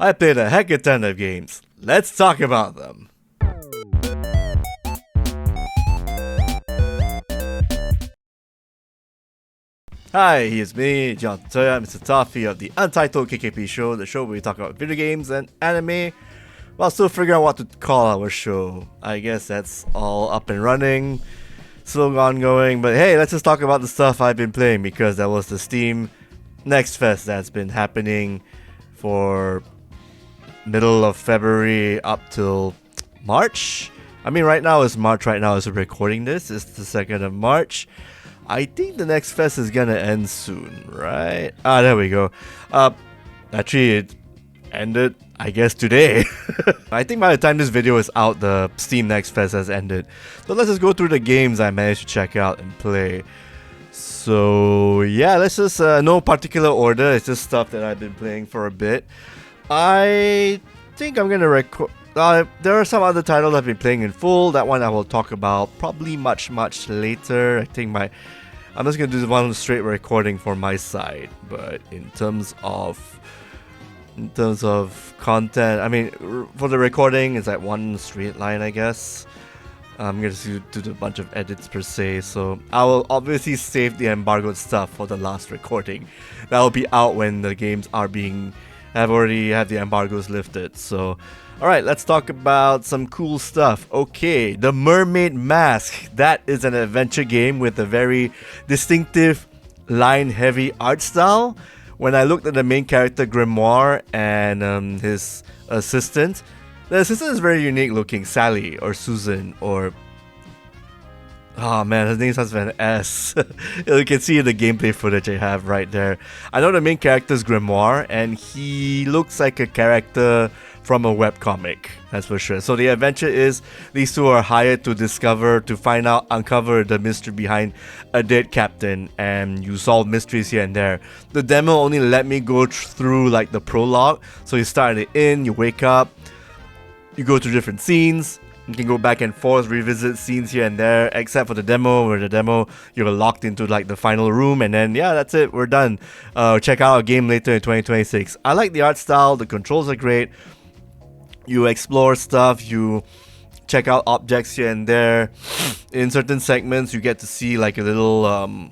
I played a heck of a ton of games. Let's talk about them. Hi, it's me, John Toya, Mr. Toffee of the Untitled KKP Show, the show where we talk about video games and anime while still figuring out what to call our show. I guess that's all up and running, still ongoing, but hey, let's just talk about the stuff I've been playing because that was the Steam Next Fest that's been happening for middle of February up till March. I mean, right now is March, right now as we're recording this, it's the 2nd of March. I think the next fest is gonna end soon, right? There we go. Actually, it ended, I guess, today. I think by the time this video is out, the Steam Next Fest has ended. So let's just go through the games I managed to check out and play. So yeah, let's just, no particular order, it's just stuff that I've been playing for a bit. I think I'm gonna record... there are some other titles I've been playing in full. That one I will talk about probably much later. I think I'm just gonna do one straight recording for my side. But in terms of content, I mean, for the recording, it's like one straight line, I guess. I'm gonna do a bunch of edits per se, so I will obviously save the embargoed stuff for the last recording. That will be out when the games have already had the embargoes lifted. So alright, let's talk about some cool stuff. Okay, The Mermaid Mask. That is an adventure game with a very distinctive line-heavy art style. When I looked at the main character Grimoire and his assistant, the assistant is very unique looking. Sally or Susan or... oh man, his name starts with an S. You can see the gameplay footage I have right there. I know the main character is Grimoire, and he looks like a character from a webcomic, that's for sure. So the adventure is these two are hired to uncover the mystery behind a dead captain, and you solve mysteries here and there. The demo only let me go through like the prologue, so you start at the inn, you wake up, you go to different scenes. You can go back and forth, revisit scenes here and there, except for the demo, where the demo you're locked into like the final room, and then yeah, that's it, we're done. Check out our game later in 2026. I like the art style, the controls are great. You explore stuff, you check out objects here and there. In certain segments, you get to see like a little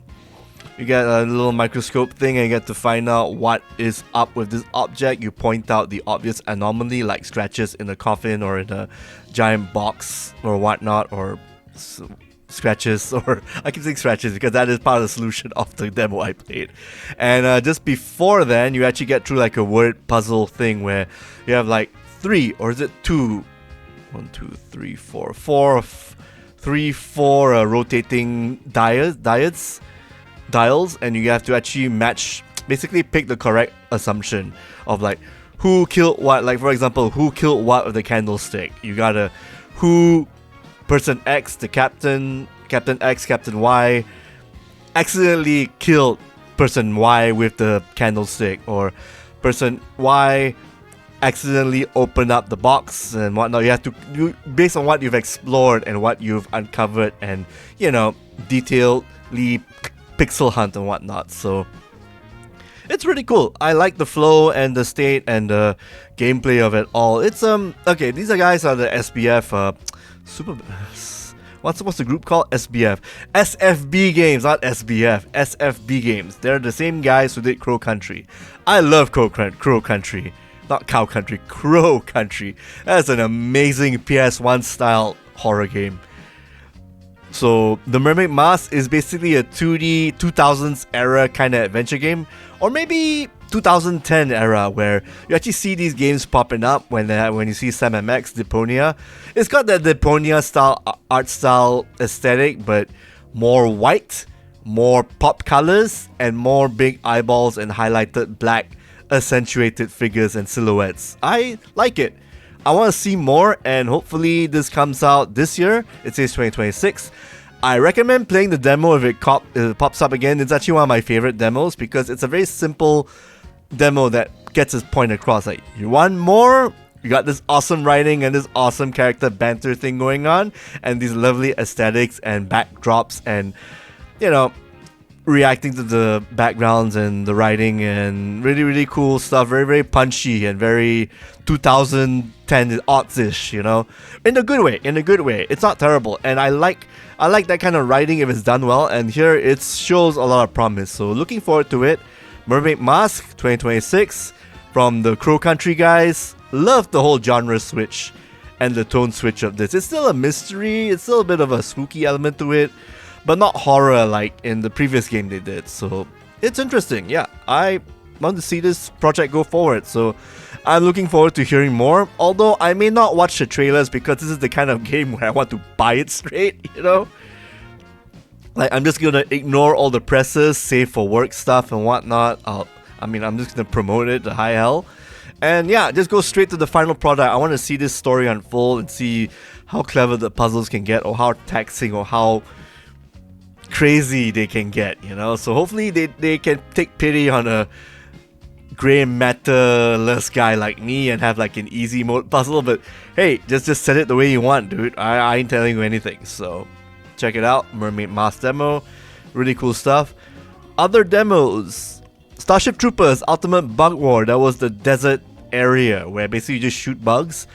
you get a little microscope thing and you get to find out what is up with this object. You point out the obvious anomaly like scratches in a coffin or in a giant box or whatnot, or scratches, or I keep saying scratches because that is part of the solution of the demo I played. And just before then, you actually get through like a word puzzle thing where you have like 3, or is it 2? 1, 2, 3, 4, 4 rotating dials, and you have to actually basically pick the correct assumption of like who killed what. Like for example, who killed what with the candlestick? You gotta person X, the Captain X, Captain Y accidentally killed person Y with the candlestick, or person Y accidentally opened up the box and whatnot. You have to based on what you've explored and what you've uncovered, and detailedly pixel hunt and whatnot. So it's really cool. I like the flow and the state and the gameplay of it all. It's okay, these guys are the SBF what's the group called? SBF. SFB Games, not SBF. SFB Games. They're the same guys who did Crow Country. I love Crow Country. Not Cow Country, Crow Country. That's an amazing PS1 style horror game. So The Mermaid Mask is basically a 2D 2000s era kind of adventure game, or maybe 2010 era, where you actually see these games popping up when you see Sam MX, Deponia. It's got that Deponia style art style aesthetic, but more white, more pop colors, and more big eyeballs and highlighted black accentuated figures and silhouettes. I like it. I want to see more, and hopefully this comes out this year. It says 2026. I recommend playing the demo if it pops up again. It's actually one of my favorite demos because it's a very simple demo that gets its point across. Like, you want more? You got this awesome writing and this awesome character banter thing going on, and these lovely aesthetics and backdrops and, reacting to the backgrounds and the writing, and really, really cool stuff. Very, very punchy and very 2010 aughts-ish, you know, in a good way. In a good way. It's not terrible, and I like that kind of writing if it's done well. And here it shows a lot of promise. So looking forward to it. Mermaid Mask 2026 from the Crow Country guys. Love the whole genre switch and the tone switch of this. It's still a mystery. It's still a bit of a spooky element to it, but not horror like in the previous game they did. So it's interesting. Yeah, I want to see this project go forward. So I'm looking forward to hearing more. Although I may not watch the trailers because this is the kind of game where I want to buy it straight, you know? Like, I'm just gonna ignore all the presses, save for work stuff and whatnot. I'm just gonna promote it to high hell. And yeah, just go straight to the final product. I want to see this story unfold and see how clever the puzzles can get, or how taxing, or how crazy they can get, you know? So hopefully they can take pity on a grey meta-less guy like me and have like an easy mode puzzle. But hey, just set it the way you want, dude. I ain't telling you anything. So check it out. Mermaid Mask demo. Really cool stuff. Other demos. Starship Troopers Ultimate Bug War. That was the desert area where basically you just shoot bugs.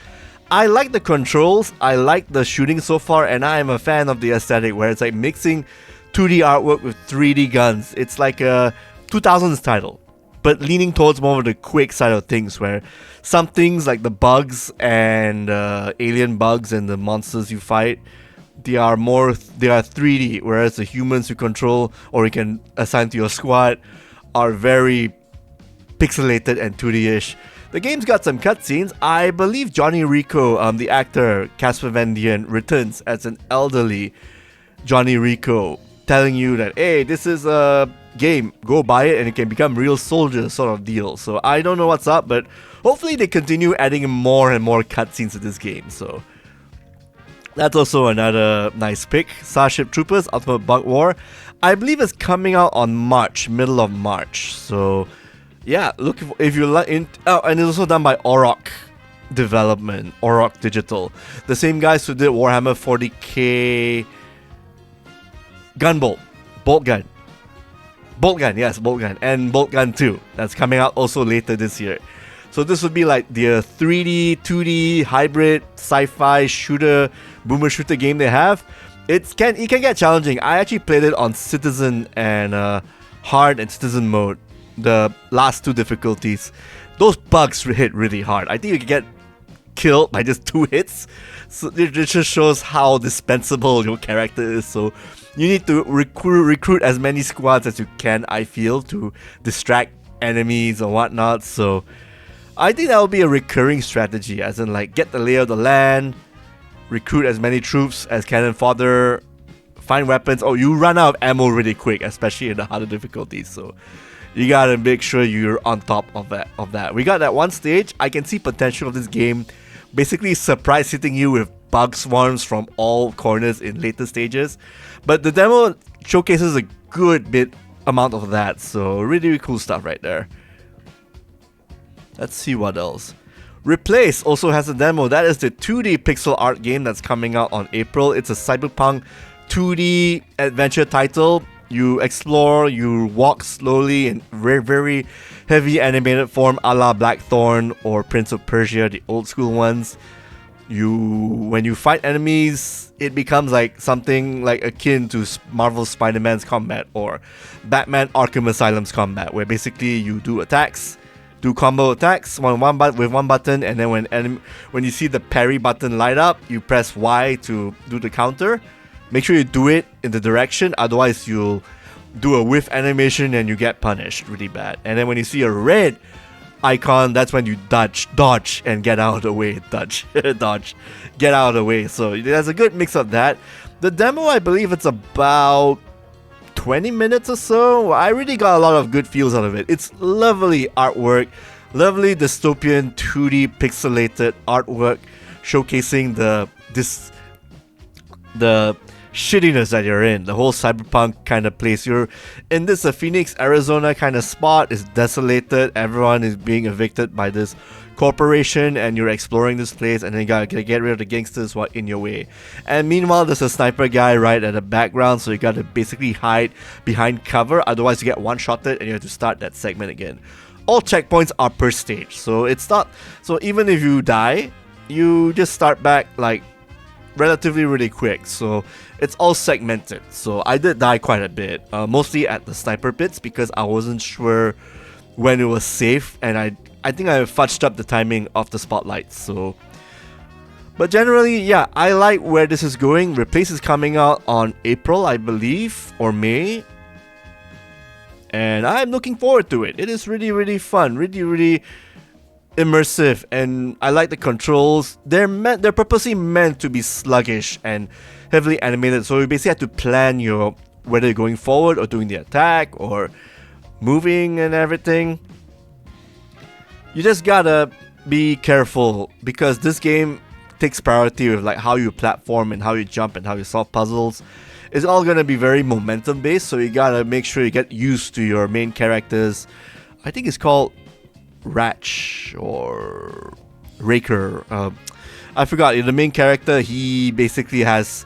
I like the controls. I like the shooting so far, and I am a fan of the aesthetic where it's like mixing 2D artwork with 3D guns. It's like a 2000s title, but leaning towards more of the quick side of things, where some things like the bugs and alien bugs and the monsters you fight, they are 3D, whereas the humans you control or you can assign to your squad are very pixelated and 2D-ish. The game's got some cutscenes. I believe Johnny Rico, the actor Casper Van Dien, returns as an elderly Johnny Rico, telling you that, hey, this is a game, go buy it and you can become real soldiers sort of deal. So I don't know what's up, but hopefully they continue adding more and more cutscenes to this game. So that's also another nice pick. Starship Troopers Ultimate Bug War. I believe it's coming out on March, middle of March. So yeah, look if you like. And it's also done by Auroch Development, Auroch Digital, the same guys who did Warhammer 40k Gunbolt, Bolt Gun, yes, Bolt Gun, and Bolt Gun 2. That's coming out also later this year. So this would be like the 3D, 2D hybrid sci-fi shooter, boomer shooter game they have. It can get challenging. I actually played it on Citizen and Hard and Citizen mode. The last two difficulties, those bugs hit really hard. I think you can get killed by just 2 hits. So it just shows how dispensable your character is. So you need to recruit as many squads as you can, I feel, to distract enemies or whatnot. So I think that will be a recurring strategy, as in like get the lay of the land, recruit as many troops as cannon fodder, find weapons. Oh, you run out of ammo really quick, especially in the harder difficulties. So you gotta make sure you're on top of that. We got that one stage. I can see potential of this game basically surprise hitting you with bug swarms from all corners in later stages. But the demo showcases a good bit amount of that. So really, really cool stuff right there. Let's see what else. Replace also has a demo. That is the 2D pixel art game that's coming out on April. It's a cyberpunk 2D adventure title. You explore, you walk slowly in very, very heavy animated form a la Blackthorn or Prince of Persia, the old school ones. When you fight enemies, it becomes like something like akin to Marvel's Spider-Man's combat or Batman Arkham Asylum's combat, where basically you do attacks, do combo attacks with one button, and then when you see the parry button light up, you press Y to do the counter. Make sure you do it in the direction, otherwise you'll do a whiff animation and you get punished really bad. And then when you see a red icon, that's when you dodge and get out of the way. Dodge, get out of the way. So there's a good mix of that. The demo, I believe it's about 20 minutes or so. I really got a lot of good feels out of it. It's lovely artwork, lovely dystopian 2D pixelated artwork, showcasing the shittiness that you're in, the whole cyberpunk kind of place. You're in this Phoenix, Arizona kind of spot. It's desolated. Everyone is being evicted by this corporation and you're exploring this place, and then you gotta get rid of the gangsters who are in your way. And meanwhile, there's a sniper guy right at the background, so you gotta basically hide behind cover, otherwise you get one-shotted and you have to start that segment again. All checkpoints are per stage, so it's not, so even if you die, you just start back like relatively really quick, so it's all segmented. So I did die quite a bit, mostly at the sniper bits because I wasn't sure when it was safe, and I think I fudged up the timing of the spotlights. So, but generally, yeah, I like where this is going. Replace is coming out on April, I believe, or May, and I'm looking forward to it. It is really, really fun, really, really immersive, and I like the controls. They're purposely meant to be sluggish and heavily animated, so you basically have to plan whether you're going forward or doing the attack or moving and everything. You just gotta be careful because this game takes priority with like how you platform and how you jump and how you solve puzzles. It's all gonna be very momentum based, so you gotta make sure you get used to your main characters. I think it's called Ratch or Raker. I forgot. The main character, he basically has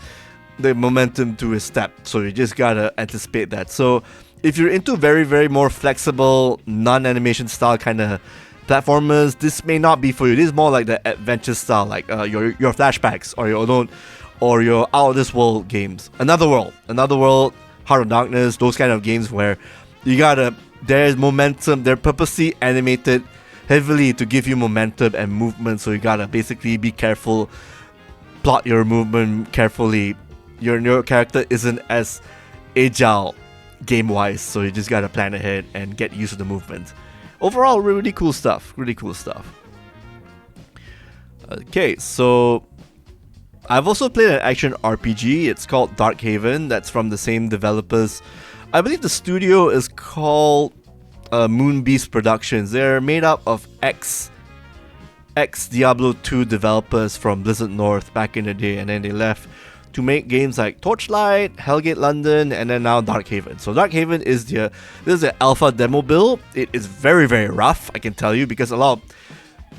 the momentum to his step, so you just gotta anticipate that. So if you're into very, very more flexible, non-animation style kind of platformers, this may not be for you. This is more like the adventure style, like your flashbacks or your out of this world games. Another World, Heart of Darkness, those kind of games where there's momentum. They're purposely animated heavily to give you momentum and movement, so you gotta basically be careful, plot your movement carefully. Your character isn't as agile game-wise, so you just gotta plan ahead and get used to the movement. Overall, really cool stuff. Okay, so I've also played an action RPG. It's called Darkhaven. That's from the same developers. I believe the studio is called Moonbeast Productions. They're made up of ex-Diablo 2 developers from Blizzard North back in the day, and then they left to make games like Torchlight, Hellgate London, and then now Darkhaven. So Darkhaven is this is the alpha demo build. It is very, very rough, I can tell you, because a lot of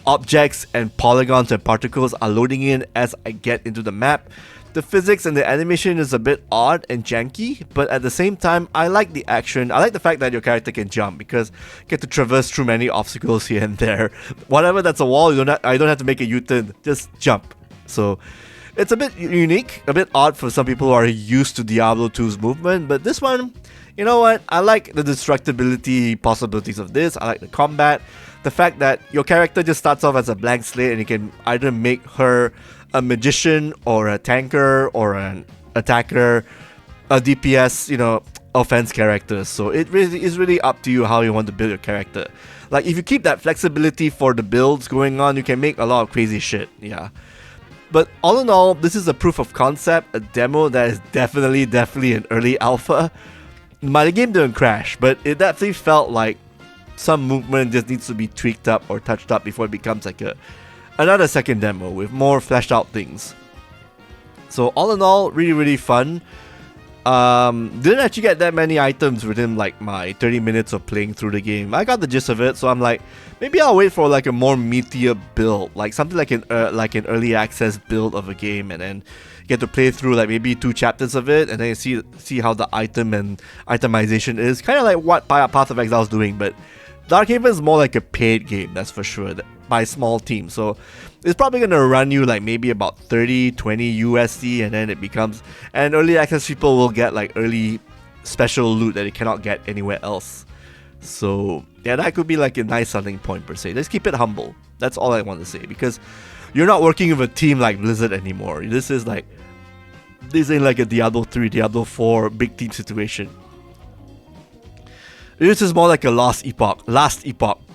objects and polygons and particles are loading in as I get into the map. The physics and the animation is a bit odd and janky, but at the same time, I like the action. I like the fact that your character can jump, because you get to traverse through many obstacles here and there. Whatever that's a wall, I don't have to make a U-turn, just jump. So it's a bit unique, a bit odd for some people who are used to Diablo 2's movement, but this one, you know what? I like the destructibility possibilities of this. I like the combat. The fact that your character just starts off as a blank slate and you can either make her a magician or a tanker or an attacker, a DPS, offense character. So it really is really up to you how you want to build your character. Like if you keep that flexibility for the builds going on, you can make a lot of crazy shit. Yeah. But all in all, this is a proof of concept, a demo that is definitely an early alpha. The game didn't crash, but it definitely felt like some movement just needs to be tweaked up or touched up before it becomes like another second demo with more fleshed out things. So all in all, really, really fun. Didn't actually get that many items within like my 30 minutes of playing through the game. I got the gist of it, so I'm like, maybe I'll wait for like a more meatier build, like something like an early access build of a game, and then get to play through like maybe 2 chapters of it, and then see how the item and itemization is. Kind of like what Path of Exile is doing, but Darkhaven is more like a paid game, that's for sure, by a small team. So it's probably going to run you like maybe about 30, 20 USD, and then it becomes, and early access people will get like early special loot that they cannot get anywhere else. So yeah, that could be like a nice selling point per se. Let's keep it humble. That's all I want to say, because you're not working with a team like Blizzard anymore. This ain't like a Diablo 3, Diablo 4 big team situation. This is more like a last epoch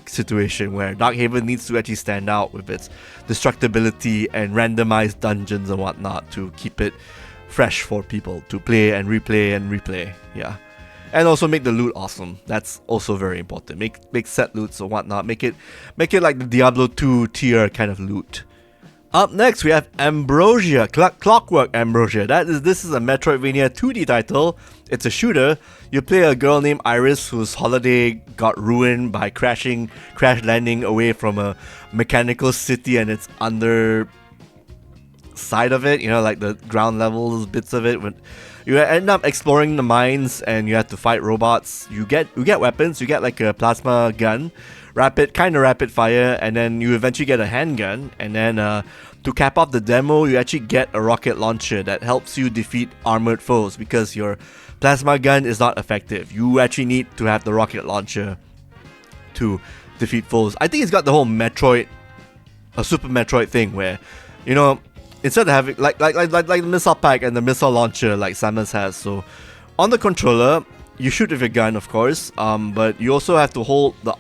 situation where Darkhaven needs to actually stand out with its destructibility and randomized dungeons and whatnot to keep it fresh for people to play and replay. Yeah. And also make the loot awesome. That's also very important. Make set loots or whatnot. Make it like the Diablo 2 tier kind of loot. Up next, we have Ambrosia, Clockwork Ambrosia. This is a Metroidvania 2D title. It's a shooter. You play a girl named Iris whose holiday got ruined by crash landing away from a mechanical city and its under side of it, like the ground levels bits of it. When you end up exploring the mines and you have to fight robots, you get weapons. You get like a plasma gun, kind of rapid fire, and then you eventually get a handgun, and then to cap off the demo, you actually get a rocket launcher that helps you defeat armored foes because your plasma gun is not effective. You actually need to have the rocket launcher to defeat foes. I think it's got the whole Super Metroid thing where, instead of having like the missile pack and the missile launcher like Samus has, so on the controller you shoot with your gun, of course, but you also have to hold the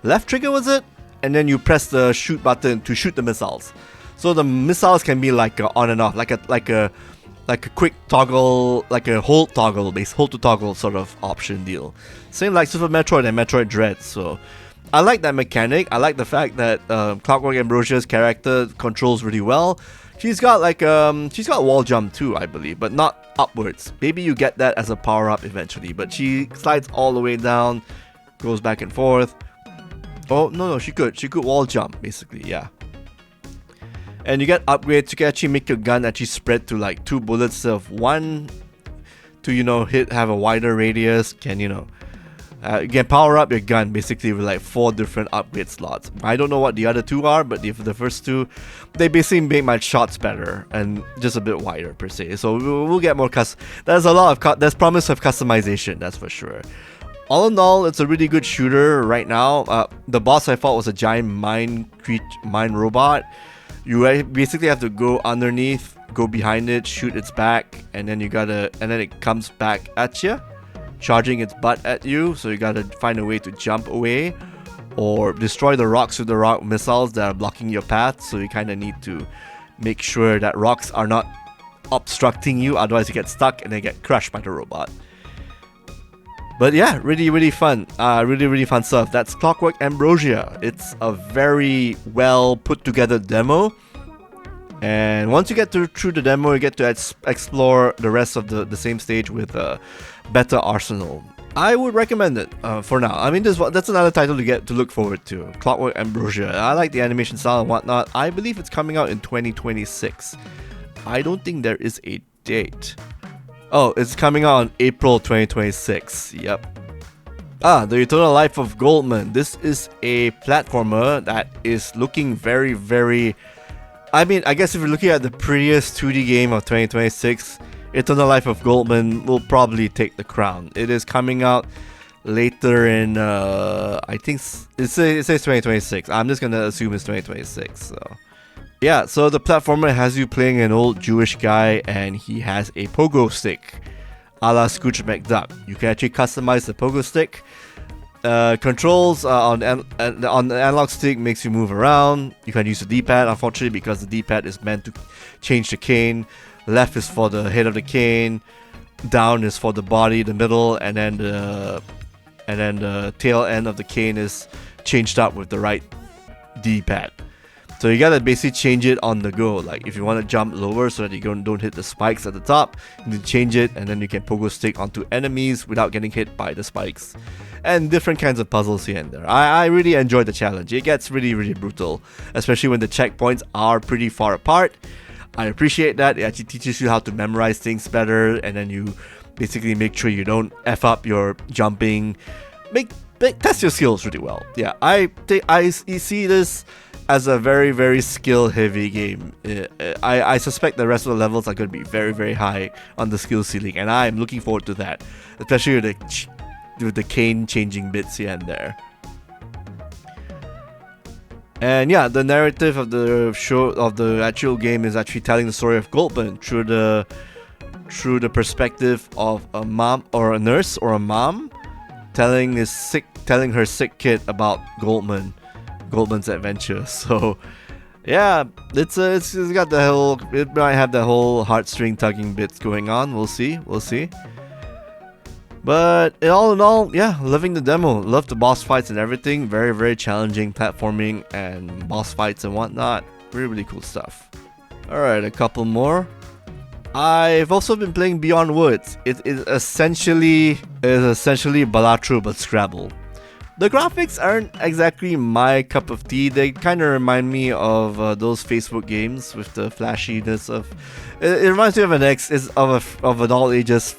left trigger, was it? And then you press the shoot button to shoot the missiles. So the missiles can be like on and off, like a quick toggle, like a hold to toggle sort of option deal. Same like Super Metroid and Metroid Dread. So I like that mechanic. I like the fact that Clockwork Ambrosia's character controls really well. She's got wall jump too, I believe, but not upwards. Maybe you get that as a power up eventually, but she slides all the way down, goes back and forth. Oh no, she could wall jump basically, yeah. And you get upgrades. You can actually make your gun actually spread to like 2 bullets instead of 1 to have a wider radius. You can power up your gun basically with like 4 different upgrade slots. I don't know what the other 2 are, but the first 2, they basically make my shots better and just a bit wider per se. So we'll get more there's promise of customization, that's for sure. All in all, it's a really good shooter right now. The boss I fought was a giant mine robot. You basically have to go underneath, go behind it, shoot its back, and then it comes back at you, charging its butt at you. So you gotta find a way to jump away or destroy the rocks with the rock missiles that are blocking your path. So you kind of need to make sure that rocks are not obstructing you, otherwise you get stuck and then get crushed by the robot. But yeah, really fun. Really fun stuff. That's Clockwork Ambrosia. It's a very well put together demo. And once you get through the demo, you get to explore the rest of the same stage with a better arsenal. I would recommend it for now. I mean, that's another title to look forward to. Clockwork Ambrosia. I like the animation style and whatnot. I believe it's coming out in 2026. I don't think there is a date. Oh, it's coming out in April 2026. Yep. The Eternal Life of Goldman. This is a platformer that is looking very, very... I mean, I guess if you're looking at the prettiest 2D game of 2026, Eternal Life of Goldman will probably take the crown. It is coming out later in... I think it says 2026. I'm just gonna assume it's 2026, so... Yeah, so the platformer has you playing an old Jewish guy and he has a pogo stick a la Scrooge McDuck. You can actually customize the pogo stick. Controls on the analog stick makes you move around. You can use the D-pad, unfortunately, because the D-pad is meant to change the cane. Left is for the head of the cane, down is for the body, the middle, and then the tail end of the cane is changed up with the right D-pad. So you gotta basically change it on the go. Like if you want to jump lower so that you don't hit the spikes at the top, you need to change it, and then you can pogo stick onto enemies without getting hit by the spikes. And different kinds of puzzles here and there. I really enjoyed the challenge. It gets really brutal, especially when the checkpoints are pretty far apart. I appreciate that. It actually teaches you how to memorize things better, and then you basically make sure you don't F up your jumping. Test your skills really well. Yeah, I see this as a very skill heavy game. I suspect the rest of the levels are going to be very high on the skill ceiling, and I'm looking forward to that, especially with the cane changing bits here and there. And yeah, the narrative of the actual game is actually telling the story of Goldman through the perspective of a mom or a nurse or a mom telling her sick kid about Goldman's adventure. So yeah, it's got it might have the whole heartstring tugging bits going on. We'll see. But all in all, yeah, loving the demo. Love the boss fights and everything. Very challenging platforming and boss fights and whatnot. Really cool stuff. Alright, a couple more. I've also been playing Beyond Woods. It is essentially Balatro but Scrabble. The graphics aren't exactly my cup of tea. They kind of remind me of those Facebook games with the flashiness of. It reminds me of of an all ages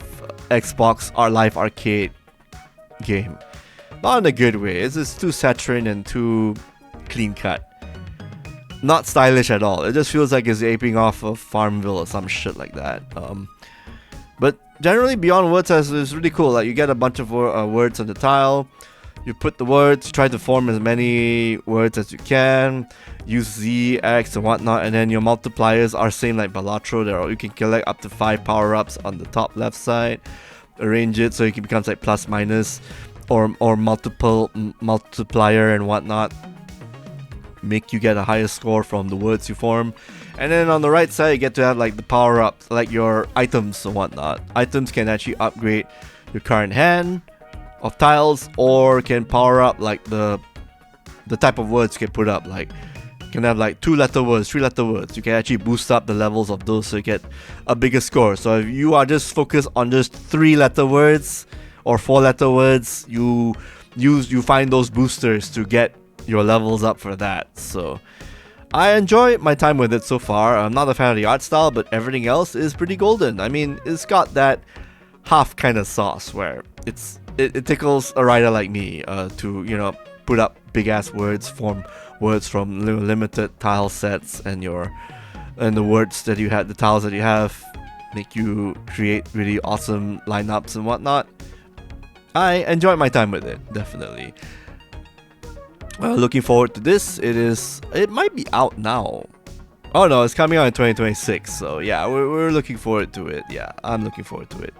Xbox Live Arcade game. Not in a good way. It's just too saccharine and too clean cut. Not stylish at all. It just feels like it's aping off of Farmville or some shit like that. But generally, Beyond Words is really cool. Like, you get a bunch of words on the tile. You put the words, you try to form as many words as you can. Use Z, X, and whatnot. And then your multipliers are same like Balatro. You can collect up to 5 power-ups on the top left side. Arrange it so it becomes like plus, minus, or multiple multiplier and whatnot. Make you get a higher score from the words you form. And then on the right side you get to have like the power-ups, like your items and whatnot. Items can actually upgrade your current hand of tiles, or can power up like the type of words you can put up. Like, you can have like 2-letter words, 3-letter words. You can actually boost up the levels of those so you get a bigger score. So if you are just focused on just 3-letter words or 4-letter words, you find those boosters to get your levels up for that. So I enjoy my time with it so far. I'm not a fan of the art style, but everything else is pretty golden. I mean, it's got that half kind of sauce where it tickles a writer like me to put up big ass words, form words from limited tile sets, and the words that you have, the tiles that you have, make you create really awesome lineups and whatnot. I enjoy my time with it, definitely. Looking forward to this. It might be out now. Oh no, it's coming out in 2026. So yeah, we're looking forward to it. Yeah, I'm looking forward to it.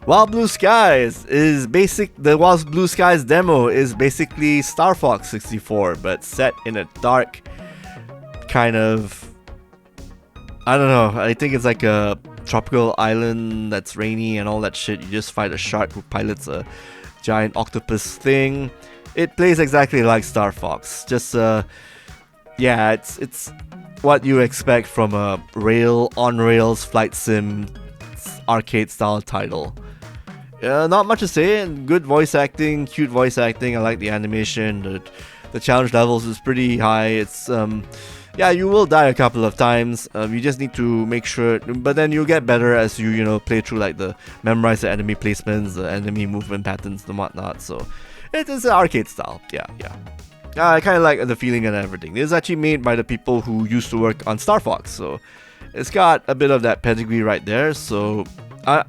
Wild Blue Skies the Wild Blue Skies demo is basically Star Fox 64, but set in a dark kind of, I don't know, I think it's like a tropical island that's rainy and all that shit. You just fight a shark who pilots a giant octopus thing. It plays exactly like Star Fox. Just yeah, it's what you expect from a on rails flight sim arcade style title. Not much to say. Good voice acting, cute voice acting. I like the animation. The challenge levels is pretty high. It's yeah, you will die a couple of times. You just need to make sure, but then you'll get better as you play through, like memorize the enemy placements, the enemy movement patterns and whatnot. So it is an arcade style. Yeah. I kind of like the feeling and everything. It's actually made by the people who used to work on Star Fox, so it's got a bit of that pedigree right there. So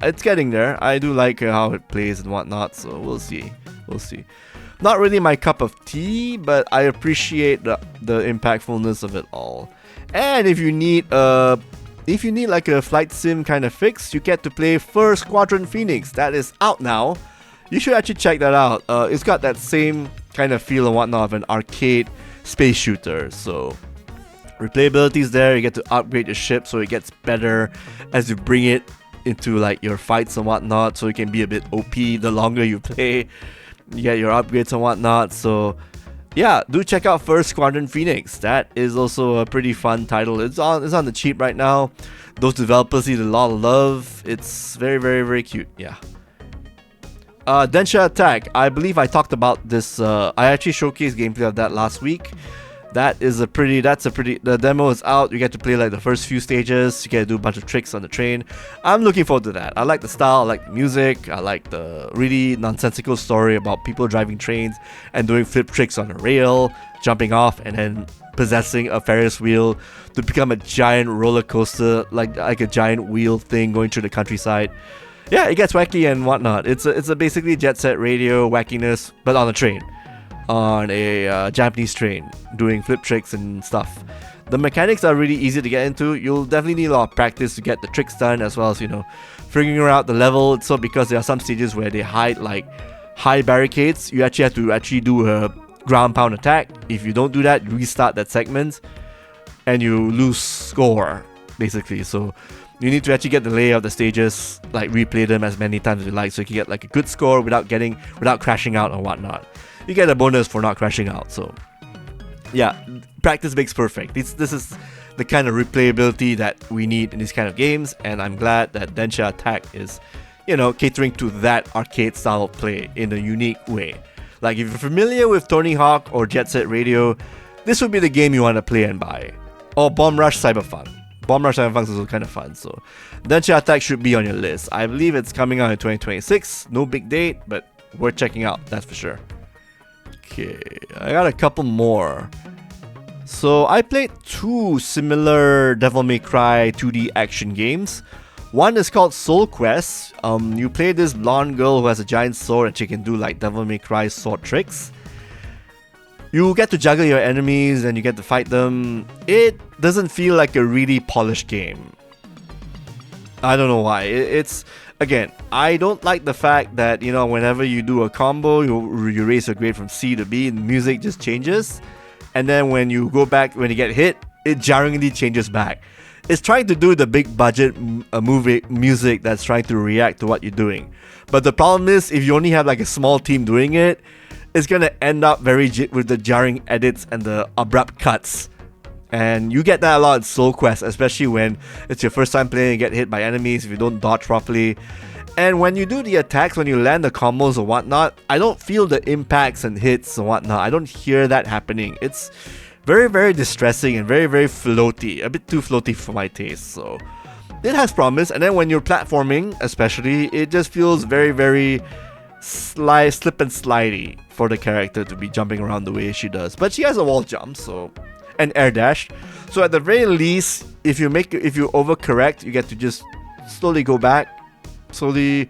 it's getting there. I do like how it plays and whatnot, so we'll see. Not really my cup of tea, but I appreciate the impactfulness of it all. And if you need like a flight sim kind of fix, you get to play First Squadron Phoenix. That is out now. You should actually check that out. It's got that same kind of feel and whatnot of an arcade space shooter. So replayability is there. You get to upgrade your ship so it gets better as you bring it into like your fights and whatnot, so it can be a bit OP the longer you play. You get your upgrades and whatnot. So yeah, do check out First Squadron Phoenix. That is also a pretty fun title. It's on the cheap right now. Those developers need a lot of love. It's very, very, very cute. Yeah. Densha Attack. I believe I talked about this. I actually showcased gameplay of that last week. The demo is out. You get to play like the first few stages. You get to do a bunch of tricks on the train. I'm looking forward to that. I like the style, I like the music, I like the really nonsensical story about people driving trains and doing flip tricks on a rail, jumping off, and then possessing a Ferris wheel to become a giant roller coaster, like a giant wheel thing going through the countryside. Yeah, it gets wacky and whatnot. It's a basically Jet Set Radio wackiness, but on a train. On a Japanese train, doing flip tricks and stuff. The mechanics are really easy to get into. You'll definitely need a lot of practice to get the tricks done, as well as figuring out the level. So because there are some stages where they hide like high barricades, you actually have to do a ground pound attack. If you don't do that, you restart that segment and you lose score basically. So you need to actually get the layout of the stages, like replay them as many times as you like, so you can get like a good score without crashing out or whatnot. You get a bonus for not crashing out. So yeah, practice makes perfect. This is the kind of replayability that we need in these kind of games, and I'm glad that Densha Attack is, catering to that arcade style of play in a unique way. Like, if you're familiar with Tony Hawk or Jet Set Radio, this would be the game you want to play and buy. Or Bomb Rush Cyberfun. Bomb Rush Cyberfun is also kind of fun, so Densha Attack should be on your list. I believe it's coming out in 2026. No big date, but worth checking out, that's for sure. Okay, I got a couple more. So I played two similar Devil May Cry 2D action games. One is called Soul Quest. You play this blonde girl who has a giant sword and she can do like Devil May Cry sword tricks. You get to juggle your enemies and you get to fight them. It doesn't feel like a really polished game. I don't know why. Again, I don't like the fact that, whenever you do a combo, you raise your grade from C to B and the music just changes. And then when you go back, when you get hit, it jarringly changes back. It's trying to do the big budget movie music that's trying to react to what you're doing. But the problem is, if you only have like a small team doing it, it's gonna end up with the jarring edits and the abrupt cuts. And you get that a lot in Soul Quest, especially when it's your first time playing and get hit by enemies if you don't dodge properly. And when you do the attacks, when you land the combos or whatnot, I don't feel the impacts and hits and whatnot. I don't hear that happening. It's very, very distressing and very, very floaty. A bit too floaty for my taste. So it has promise. And then when you're platforming, especially, it just feels very, very slip and slidey for the character to be jumping around the way she does. But she has a wall jump, and air dash. So at the very least, if you overcorrect, you get to just slowly go back, slowly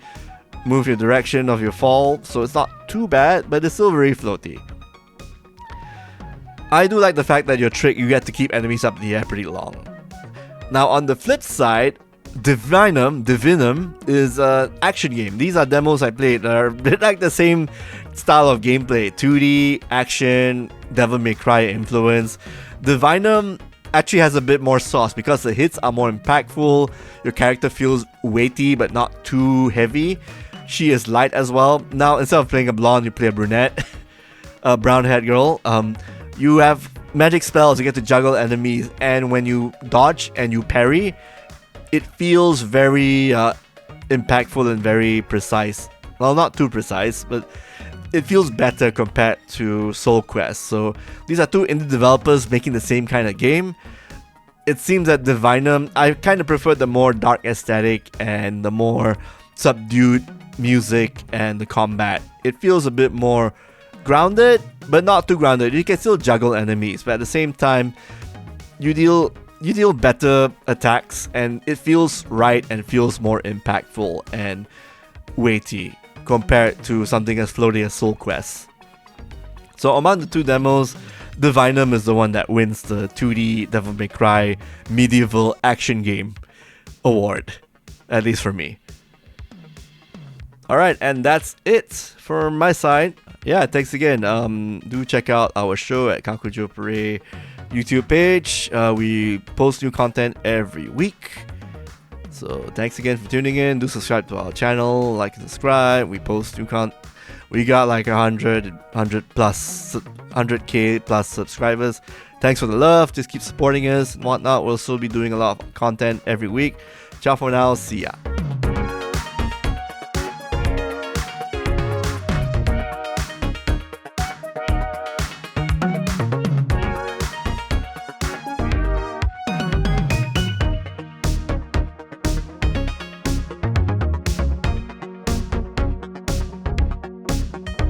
move your direction of your fall. So it's not too bad, but it's still very floaty. I do like the fact that you get to keep enemies up in the air pretty long. Now on the flip side, Divinum is an action game. These are demos I played. They're like the same style of gameplay. 2D, action, Devil May Cry influence. Divinum actually has a bit more sauce because the hits are more impactful. Your character feels weighty but not too heavy. She is light as well. Now instead of playing a blonde, you play a brunette, a brown-haired girl. You have magic spells. You get to juggle enemies, and when you dodge and you parry, it feels very impactful and very precise. Well, not too precise, but it feels better compared to Soul Quest. So these are two indie developers making the same kind of game. It seems that Divinum, I kind of prefer the more dark aesthetic and the more subdued music and the combat. It feels a bit more grounded, but not too grounded. You can still juggle enemies, but at the same time, you deal better attacks, and it feels right and feels more impactful and weighty compared to something as floaty as Soul Quest. So among the two demos, Divinum is the one that wins the 2D Devil May Cry medieval action game award, at least for me. Alright, and that's it for my side. Yeah, thanks again. Do check out our show at Kakujo Pare YouTube page. We post new content every week. So thanks again for tuning in. Do subscribe to our channel, like and subscribe. We post new content. We got like 100k plus subscribers. Thanks for the love. Just keep supporting us and whatnot. We'll still be doing a lot of content every week. Ciao for now. See ya.